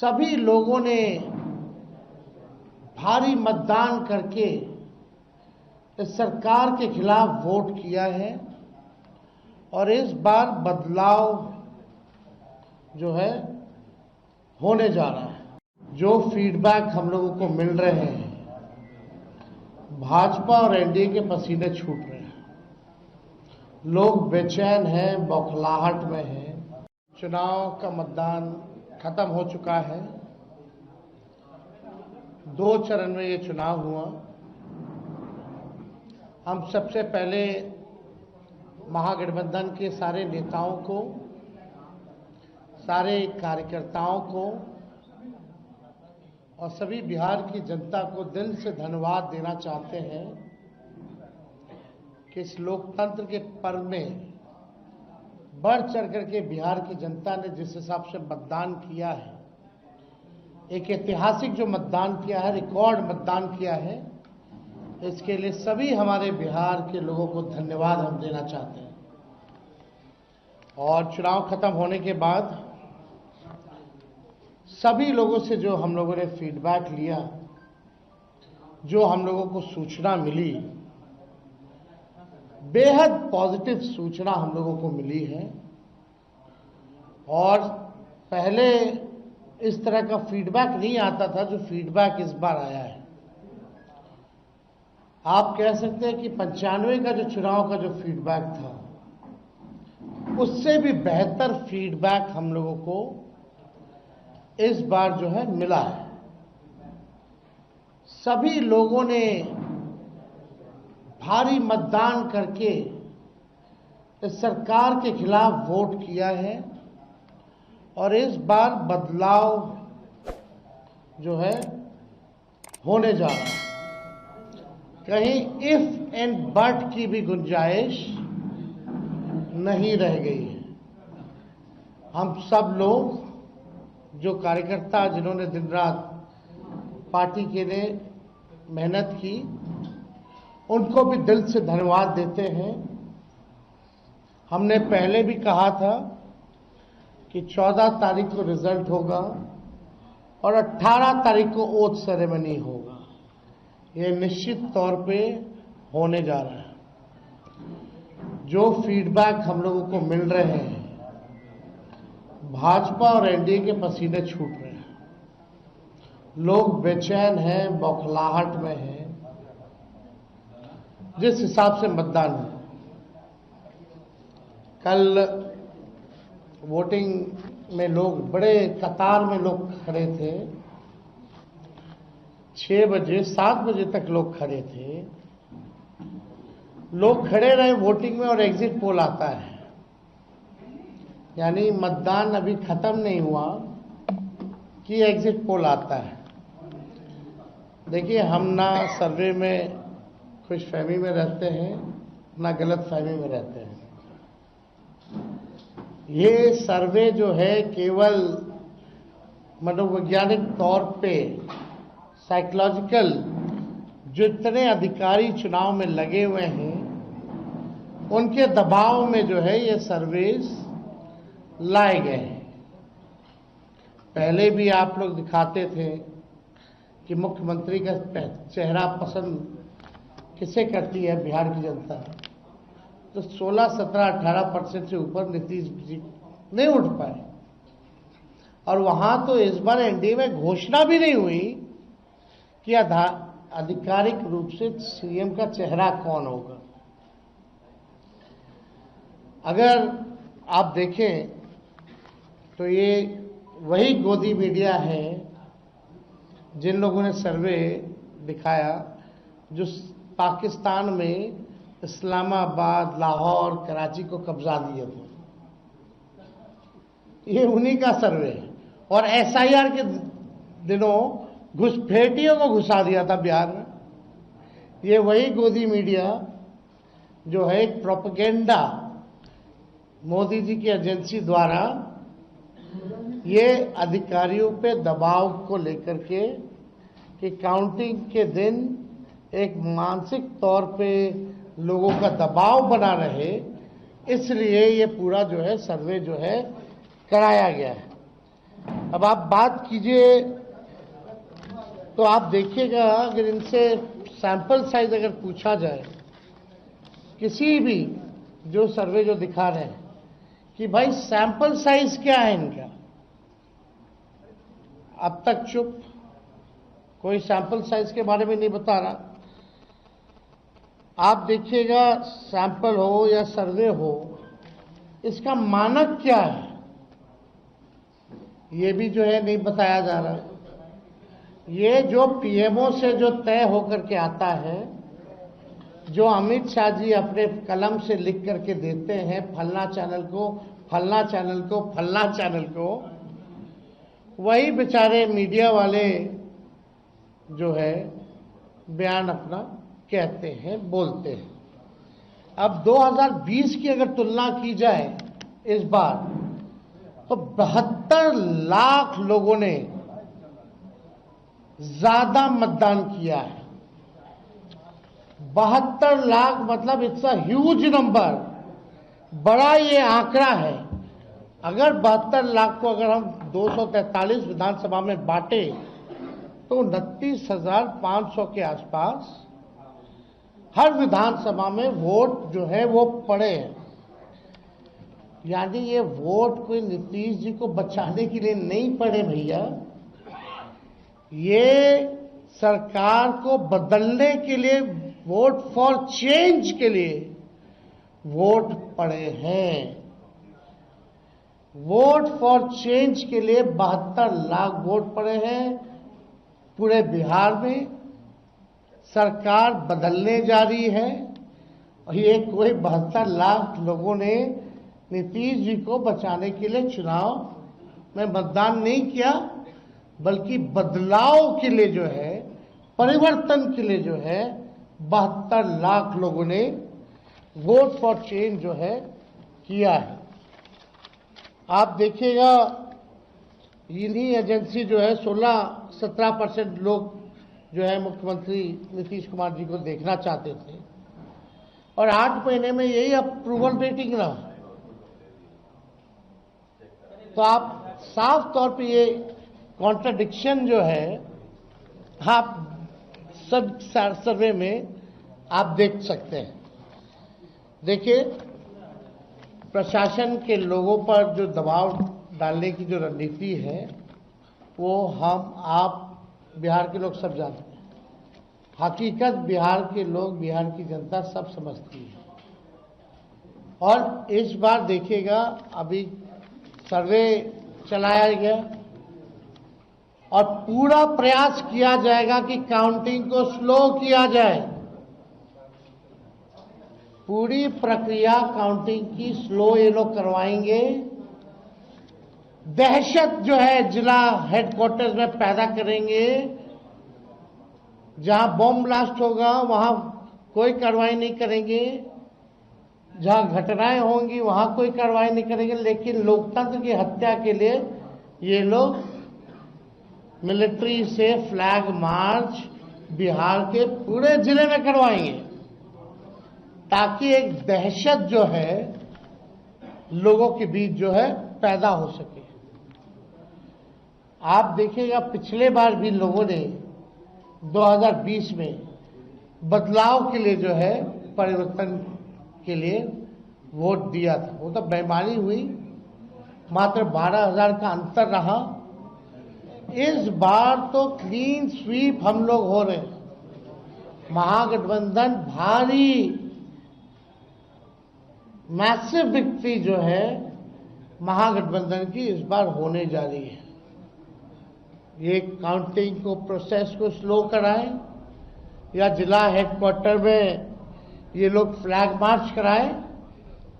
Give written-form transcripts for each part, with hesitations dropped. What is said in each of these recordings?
सभी लोगों ने भारी मतदान करके इस सरकार के खिलाफ वोट किया है और इस बार बदलाव जो है होने जा रहा है। जो फीडबैक हम लोगों को मिल रहे हैं, भाजपा और एनडीए के पसीने छूट रहे हैं। लोग बेचैन हैं, बौखलाहट में हैं। चुनाव का मतदान खत्म हो चुका है। 2 चरण में ये चुनाव हुआ। हम सबसे पहले महागठबंधन के सारे नेताओं को, सारे कार्यकर्ताओं को और सभी बिहार की जनता को दिल से धन्यवाद देना चाहते हैं कि इस लोकतंत्र के पर्व में बढ़ चढ़ करके बिहार की जनता ने जिस हिसाब से मतदान किया है, एक ऐतिहासिक जो मतदान किया है, रिकॉर्ड मतदान किया है, इसके लिए सभी हमारे बिहार के लोगों को धन्यवाद हम देना चाहते हैं। और चुनाव खत्म होने के बाद सभी लोगों से जो हम लोगों ने फीडबैक लिया, जो हम लोगों को सूचना मिली, बेहद पॉजिटिव सूचना हम लोगों को मिली है। और पहले इस तरह का फीडबैक नहीं आता था जो फीडबैक इस बार आया है। आप कह सकते हैं कि 95 का जो चुनाव का जो फीडबैक था, उससे भी बेहतर फीडबैक हम लोगों को इस बार जो है मिला है। सभी लोगों ने भारी मतदान करके इस सरकार के खिलाफ वोट किया है और इस बार बदलाव जो है होने जा रहा है। कहीं इफ एंड बट की भी गुंजाइश नहीं रह गई है। हम सब लोग जो कार्यकर्ता, जिन्होंने दिन रात पार्टी के लिए मेहनत की, उनको भी दिल से धन्यवाद देते हैं। हमने पहले भी कहा था कि 14 तारीख को रिजल्ट होगा और 18 तारीख को ओथ सेरेमनी होगा। ये निश्चित तौर पे होने जा रहा है। जो फीडबैक हम लोगों को मिल रहे हैं, भाजपा और एनडीए के पसीने छूट रहे हैं। लोग बेचैन हैं, बौखलाहट में हैं। जिस हिसाब से मतदान हुआ, कल वोटिंग में लोग बड़े कतार में लोग खड़े थे। 6 बजे 7 बजे तक लोग खड़े थे। लोग खड़े रहे वोटिंग में और एग्जिट पोल आता है, यानी मतदान अभी खत्म नहीं हुआ कि एग्जिट पोल आता है। देखिए, हम ना सर्वे में खुशफहमी में रहते हैं, ना गलत फहमी में रहते हैं। ये सर्वे जो है केवल मनोवैज्ञानिक तौर पे, साइकोलॉजिकल, जितने अधिकारी चुनाव में लगे हुए हैं उनके दबाव में जो है ये सर्वेस लाए गए हैं। पहले भी आप लोग दिखाते थे कि मुख्यमंत्री का चेहरा पसंद किसे करती है बिहार की जनता, तो 16, 17, 18% से ऊपर नीतीश जी नहीं उठ पाए। और वहां तो इस बार एनडीए में घोषणा भी नहीं हुई कि आधिकारिक रूप से सीएम का चेहरा कौन होगा। अगर आप देखें तो ये वही गोदी मीडिया है जिन लोगों ने सर्वे दिखाया, जो पाकिस्तान में इस्लामाबाद, लाहौर, कराची को कब्जा दिए थे। ये उन्हीं का सर्वे है। और एसआईआर के दिनों घुसपैठियों को घुसा दिया था बिहार में। ये वही गोदी मीडिया जो है एक प्रोपेगेंडा मोदी जी की एजेंसी द्वारा ये अधिकारियों पे दबाव को लेकर के कि काउंटिंग के दिन एक मानसिक तौर पे लोगों का दबाव बना रहे, इसलिए ये पूरा जो है सर्वे जो है कराया गया है। अब आप बात कीजिए तो आप देखिएगा, अगर इनसे सैंपल साइज अगर पूछा जाए, किसी भी जो सर्वे जो दिखा रहे हैं कि भाई सैंपल साइज क्या है इनका, अब तक चुप, कोई सैंपल साइज के बारे में नहीं बता रहा। आप देखिएगा, सैंपल हो या सर्वे हो, इसका मानक क्या है ये भी जो है नहीं बताया जा रहा। ये जो पीएमओ से जो तय होकर के आता है, जो अमित शाह जी अपने कलम से लिख करके देते हैं, फलना चैनल को, फलना चैनल को, फलना चैनल को, वही बेचारे मीडिया वाले जो है बयान अपना कहते हैं, बोलते हैं। अब 2020 की अगर तुलना की जाए इस बार, तो 72 लाख लोगों ने ज्यादा मतदान किया है। 72 लाख मतलब इट्स अ ह्यूज नंबर, बड़ा ये आंकड़ा है। अगर 72 लाख को अगर हम 243 विधानसभा में बांटे तो 29,500 के आसपास हर विधानसभा में वोट जो है वो पड़े हैं। यानी ये वोट कोई नीतीश जी को बचाने के लिए नहीं पड़े भैया, ये सरकार को बदलने के लिए, वोट फॉर चेंज के लिए वोट पड़े हैं। वोट फॉर चेंज के लिए 72 लाख वोट पड़े हैं पूरे बिहार में। सरकार बदलने जा रही है और ये कोई 72 लाख लोगों ने नीतीश जी को बचाने के लिए चुनाव में मतदान नहीं किया, बल्कि बदलाव के लिए जो है, परिवर्तन के लिए जो है 72 लाख लोगों ने वोट फॉर चेंज जो है किया है। आप देखिएगा, इन्हीं एजेंसी जो है 16-17% लोग जो है मुख्यमंत्री नीतीश कुमार जी को देखना चाहते थे, और 8 महीने में यही अप्रूवल रेटिंग रहा। तो आप साफ तौर पे ये कॉन्ट्रडिक्शन जो है आप सब सर्वे में आप देख सकते हैं। देखिए, प्रशासन के लोगों पर जो दबाव डालने की जो रणनीति है, वो हम आप बिहार के लोग सब जानते हैं। हकीकत बिहार के लोग, बिहार की जनता सब समझती है। और इस बार देखिएगा, अभी सर्वे चलाया गया और पूरा प्रयास किया जाएगा कि काउंटिंग को स्लो किया जाए। पूरी प्रक्रिया काउंटिंग की स्लो ये लोग करवाएंगे। दहशत जो है जिला हेडक्वार्टर्स में पैदा करेंगे। जहां बॉम्ब ब्लास्ट होगा वहां कोई कार्रवाई नहीं करेंगे, जहां घटनाएं होंगी वहां कोई कार्रवाई नहीं करेंगे। लेकिन लोकतंत्र की हत्या के लिए ये लोग मिलिट्री से फ्लैग मार्च बिहार के पूरे जिले में करवाएंगे, ताकि एक दहशत जो है लोगों के बीच जो है पैदा हो सके। आप देखिएगा, पिछले बार भी लोगों ने 2020 में बदलाव के लिए जो है, परिवर्तन के लिए वोट दिया था। वो तो बेईमानी हुई, मात्र 12,000 का अंतर रहा। इस बार तो क्लीन स्वीप हम लोग हो रहे हैं। महागठबंधन भारी मैसिव विक्ट्री जो है महागठबंधन की इस बार होने जा रही है। ये काउंटिंग को, प्रोसेस को स्लो कराएं, या जिला हेडक्वार्टर में ये लोग फ्लैग मार्च कराएं,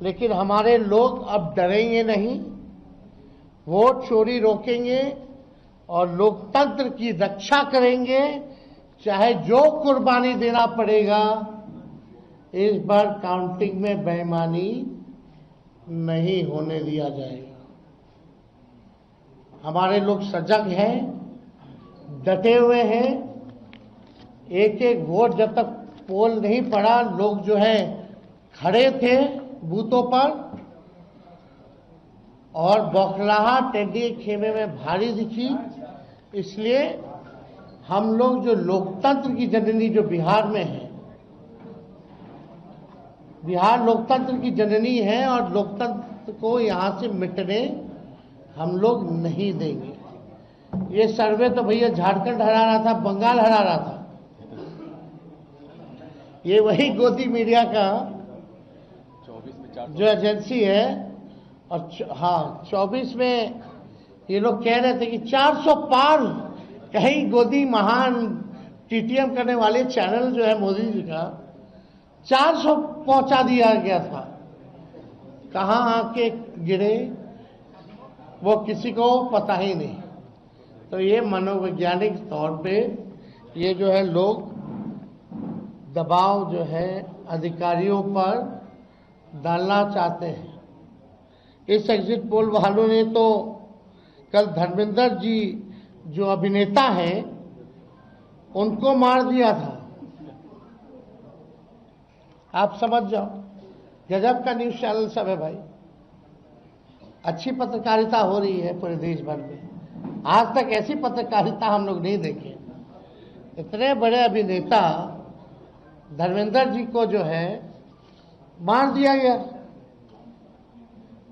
लेकिन हमारे लोग अब डरेंगे नहीं, वोट चोरी रोकेंगे और लोकतंत्र की रक्षा करेंगे, चाहे जो कुर्बानी देना पड़ेगा। इस बार काउंटिंग में बेईमानी नहीं होने दिया जाएगा। हमारे लोग सजग हैं, डटे हुए हैं। एक एक वोट जब तक पोल नहीं पड़ा, लोग जो है खड़े थे बूथों पर, और बौखलाहट एनडीए खेमे में भारी दिखी। इसलिए हम लोग जो लोकतंत्र की जननी जो बिहार में है, बिहार लोकतंत्र की जननी है और लोकतंत्र को यहां से मिटने हम लोग नहीं देंगे। ये सर्वे तो भैया झारखंड हरा रहा था, बंगाल हरा रहा था। ये वही गोदी मीडिया का जो एजेंसी है, और हाँ 24 में ये लोग कह रहे थे कि 400 पार कहीं गोदी महान टीटीएम करने वाले चैनल जो है मोदी जी का 400 पहुंचा दिया गया था। कहां आके गिरे वो किसी को पता ही नहीं। तो ये मनोवैज्ञानिक तौर पे ये जो है लोग दबाव जो है अधिकारियों पर डालना चाहते हैं। इस एग्जिट पोल वालों ने तो कल धर्मेंद्र जी जो अभिनेता हैं उनको मार दिया था। आप समझ जाओ, गजब का न्यूज चैनल सब है भाई। अच्छी पत्रकारिता हो रही है पूरे देश भर में। आज तक ऐसी पत्रकारिता हम लोग नहीं देखे। इतने बड़े अभिनेता धर्मेंद्र जी को जो है मार दिया गया।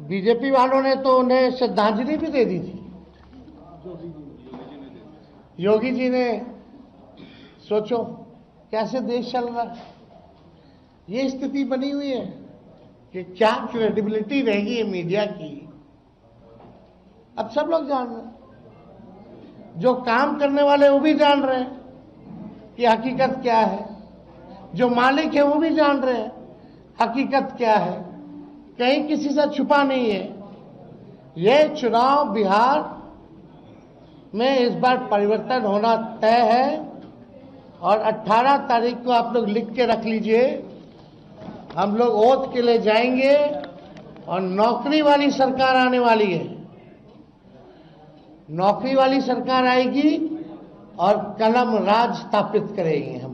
बीजेपी वालों ने तो उन्हें श्रद्धांजलि भी दे दी थी। योगी जी ने, सोचो कैसे देश चल रहा है। ये स्थिति बनी हुई है कि क्या क्रेडिबिलिटी रहेगी ये मीडिया की। अब सब लोग जान रहे हैं, जो काम करने वाले वो भी जान रहे हैं कि हकीकत क्या है, जो मालिक है वो भी जान रहे हैं हकीकत क्या है। कहीं किसी से छुपा नहीं है। ये चुनाव बिहार में इस बार परिवर्तन होना तय है और 18 तारीख को आप लोग लिख के रख लीजिए। हम लोग ओथ के लिए जाएंगे और नौकरी वाली सरकार आने वाली है। नौकरी वाली सरकार आएगी और कलम राज स्थापित करेंगे हम।